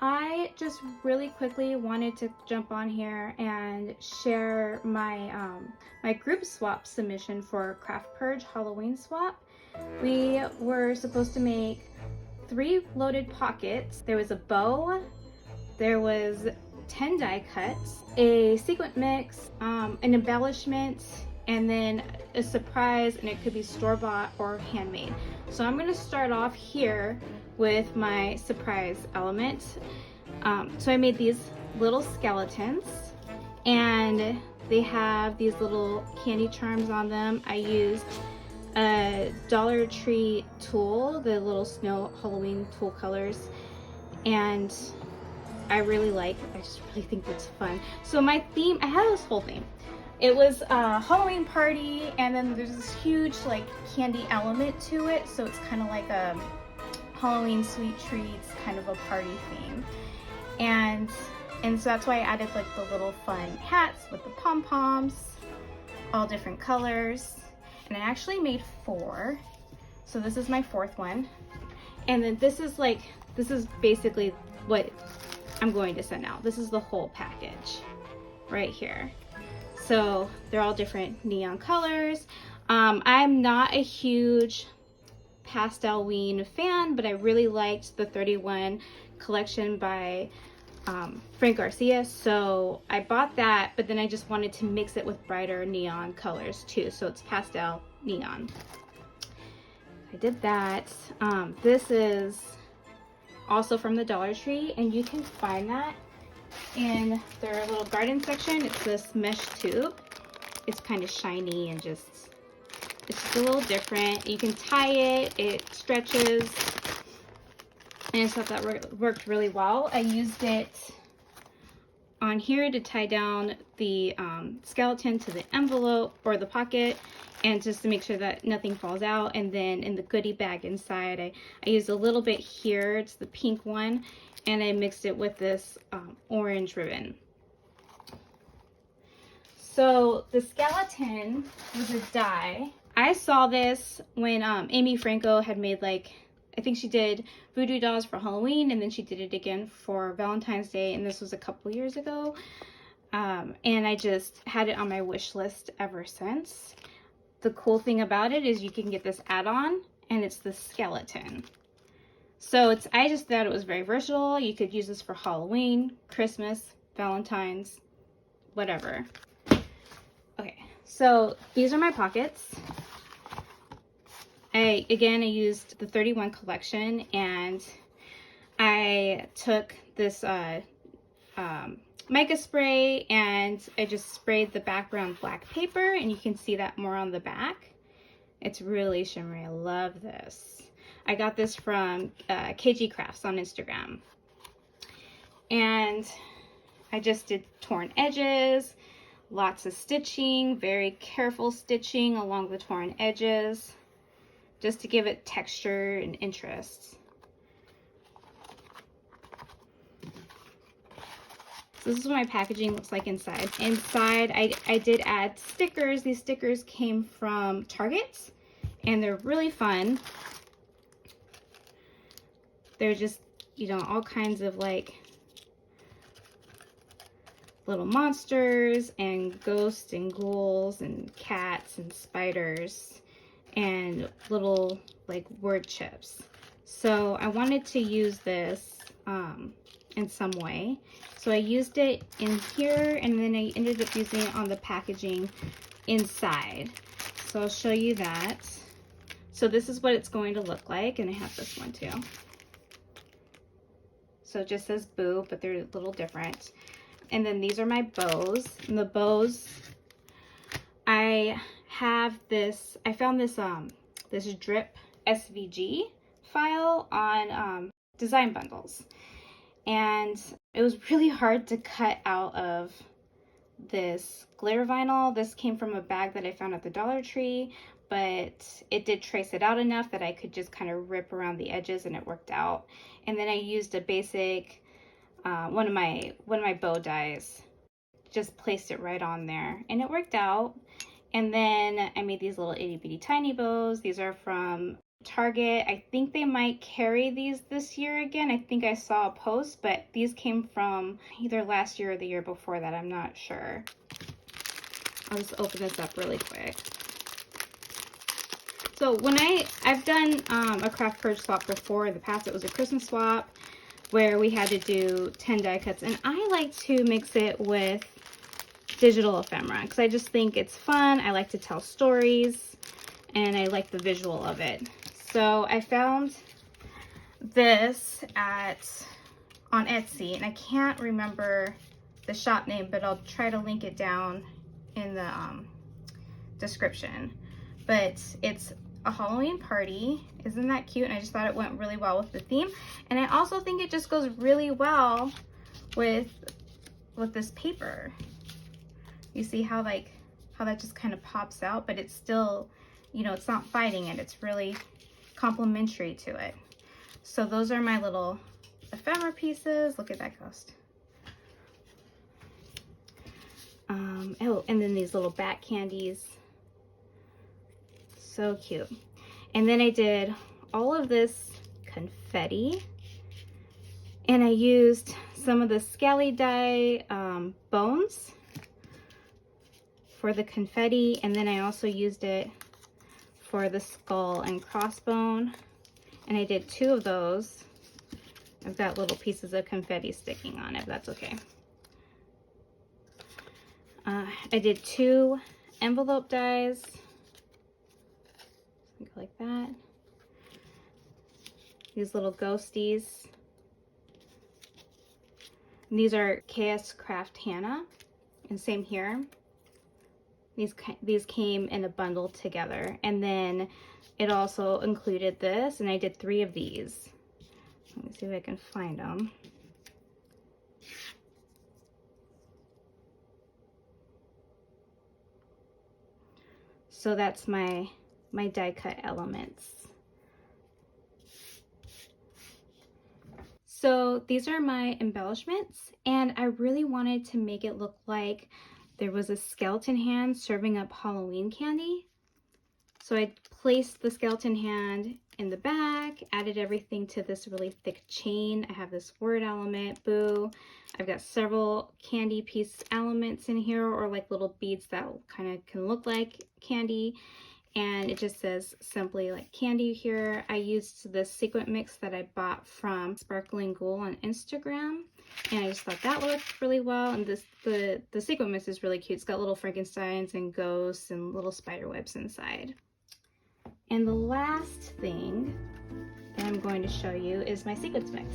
I just really quickly wanted to jump on here and share my my group swap submission for Craftpurge Halloween swap. We were supposed to make 3 loaded pockets. There was a bow, there was 10 die cuts, a sequin mix, an embellishment, and then a surprise, and it could be store-bought or handmade. So I'm going to start off here with my surprise element. So I made these little skeletons, and they have these little candy charms on them. I used a Dollar Tree tool, the little snow Halloween tool colors, and I just really think it's fun. So my theme, I had this whole theme. It was a Halloween party, and then there's this huge like candy element to it. So it's kind of like a Halloween sweet treats kind of a party theme. And so that's why I added like the little fun hats with the pom-poms, all different colors. And I actually made 4. So this is my 4th one. And then this is basically what I'm going to send out. This is the whole package right here. So they're all different neon colors. I'm not a huge Pastelween fan, but I really liked the 31 collection by Frank Garcia, so I bought that, but then I just wanted to mix it with brighter neon colors too, so it's pastel neon. I did that. This is also from the Dollar Tree, and you can find that in their little garden section. It's this mesh tube. It's kind of shiny and it's just a little different. You can tie it, it stretches, and I thought that worked really well. I used it on here to tie down the skeleton to the envelope or the pocket, and just to make sure that nothing falls out. And then in the goodie bag inside, I used a little bit here. It's the pink one, and I mixed it with this orange ribbon. So the skeleton was a die. I saw this when Amy Franco had made, like, I think she did voodoo dolls for Halloween, and then she did it again for Valentine's Day, and this was a couple years ago. And I just had it on my wish list ever since. The cool thing about it is you can get this add-on, and it's the skeleton. So I just thought it was very versatile. You could use this for Halloween, Christmas, Valentine's, whatever. Okay, so these are my pockets. I used the 31 collection, and I took this mica spray, and I just sprayed the background black paper, and you can see that more on the back. It's really shimmery. I love this. I got this from KSCRAFT on Instagram. And I just did torn edges, lots of stitching, very careful stitching along the torn edges, just to give it texture and interest. So this is what my packaging looks like inside. Inside, I did add stickers. These stickers came from Target, and they're really fun. They're just, you know, all kinds of like little monsters and ghosts and ghouls and cats and spiders and little like word chips. So I wanted to use this in some way. So I used it in here, and then I ended up using it on the packaging inside. So I'll show you that. So this is what it's going to look like, and I have this one too. So it just says boo, but they're a little different. And then these are my bows. And the bows, I have this, I found this this drip SVG file on Design Bundles. And it was really hard to cut out of this glitter vinyl. This came from a bag that I found at the Dollar Tree, but it did trace it out enough that I could just kind of rip around the edges, and it worked out. And then I used a basic one of my bow dies, just placed it right on there, and it worked out. And then I made these little itty bitty tiny bows. These are from Target. I think they might carry these this year again. I think I saw a post, but these came from either last year or the year before that. I'm not sure. I'll just open this up really quick. So when I've done a craft purge swap before in the past. It was a Christmas swap where we had to do 10 die cuts, and I like to mix it with digital ephemera because I just think it's fun. I like to tell stories and I like the visual of it. So I found this on Etsy, and I can't remember the shop name, but I'll try to link it down in the description. But it's a Halloween party. Isn't that cute? And I just thought it went really well with the theme. And I also think it just goes really well with this paper. You see how that just kind of pops out, but it's still, you know, it's not fighting it. It's really complementary to it. So those are my little ephemera pieces. Look at that ghost. Oh, and then these little bat candies. So cute. And then I did all of this confetti, and I used some of the Scally die bones for the confetti, and then I also used it for the skull and crossbone, and I did 2 of those. I've got little pieces of confetti sticking on it, but that's okay. I did 2 envelope dies, like that. These little ghosties. And these are KSCRAFT Hannah, and same here. These came in a bundle together, and then it also included this, and I did 3 of these. Let me see if I can find them. So that's my die cut elements. So these are my embellishments, and I really wanted to make it look like there was a skeleton hand serving up Halloween candy. So I placed the skeleton hand in the back, added everything to this really thick chain. I have this word element, boo. I've got several candy piece elements in here, or like little beads that kind of can look like candy. And it just says simply like candy here. I used the sequin mix that I bought from Sparkling Ghoul on Instagram, and I just thought that looked really well. And the sequin mix is really cute. It's got little Frankensteins and ghosts and little spider webs inside. And the last thing that I'm going to show you is my sequins mix.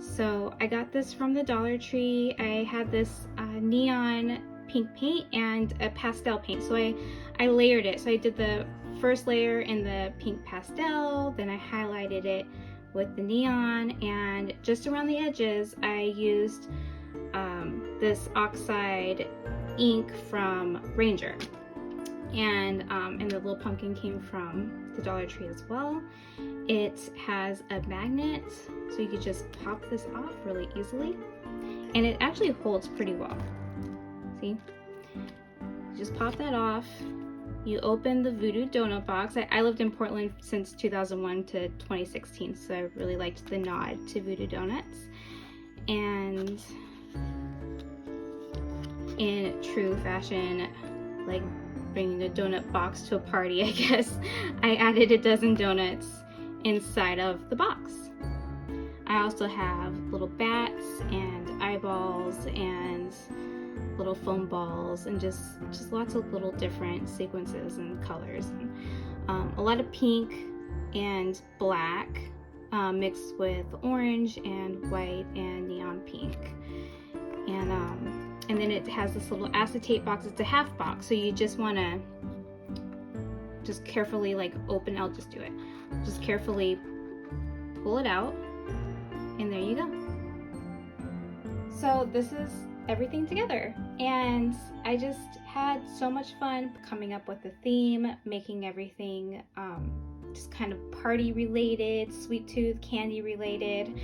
So I got this from the Dollar Tree. I had this neon pink paint and a pastel paint, so I layered it. So I did the first layer in the pink pastel, then I highlighted it with the neon, and just around the edges I used this oxide ink from Ranger, and the little pumpkin came from the Dollar Tree as well. It has a magnet, so you could just pop this off really easily, and it actually holds pretty well. See? You just pop that off. You open the Voodoo donut box. I lived in Portland since 2001 to 2016, so I really liked the nod to Voodoo Donuts. And in true fashion, like bringing a donut box to a party, I guess, I added a dozen donuts inside of the box. I also have little bats and eyeballs and little foam balls, and just lots of little different sequences and colors, and a lot of pink and black mixed with orange and white and neon pink, and then it has this little acetate box. It's a half box, so you just want to just carefully like open. I'll just do it. Just carefully pull it out, and there you go. So this is everything together, and I just had so much fun coming up with the theme, making everything just kind of party related, sweet tooth candy related.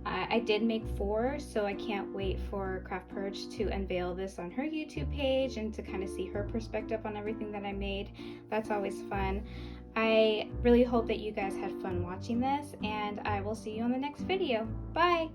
I did make 4, so I can't wait for Craftpurge to unveil this on her YouTube page and to kind of see her perspective on everything that I made. That's always fun. I really hope that you guys had fun watching this, and I will see you on the next video. Bye!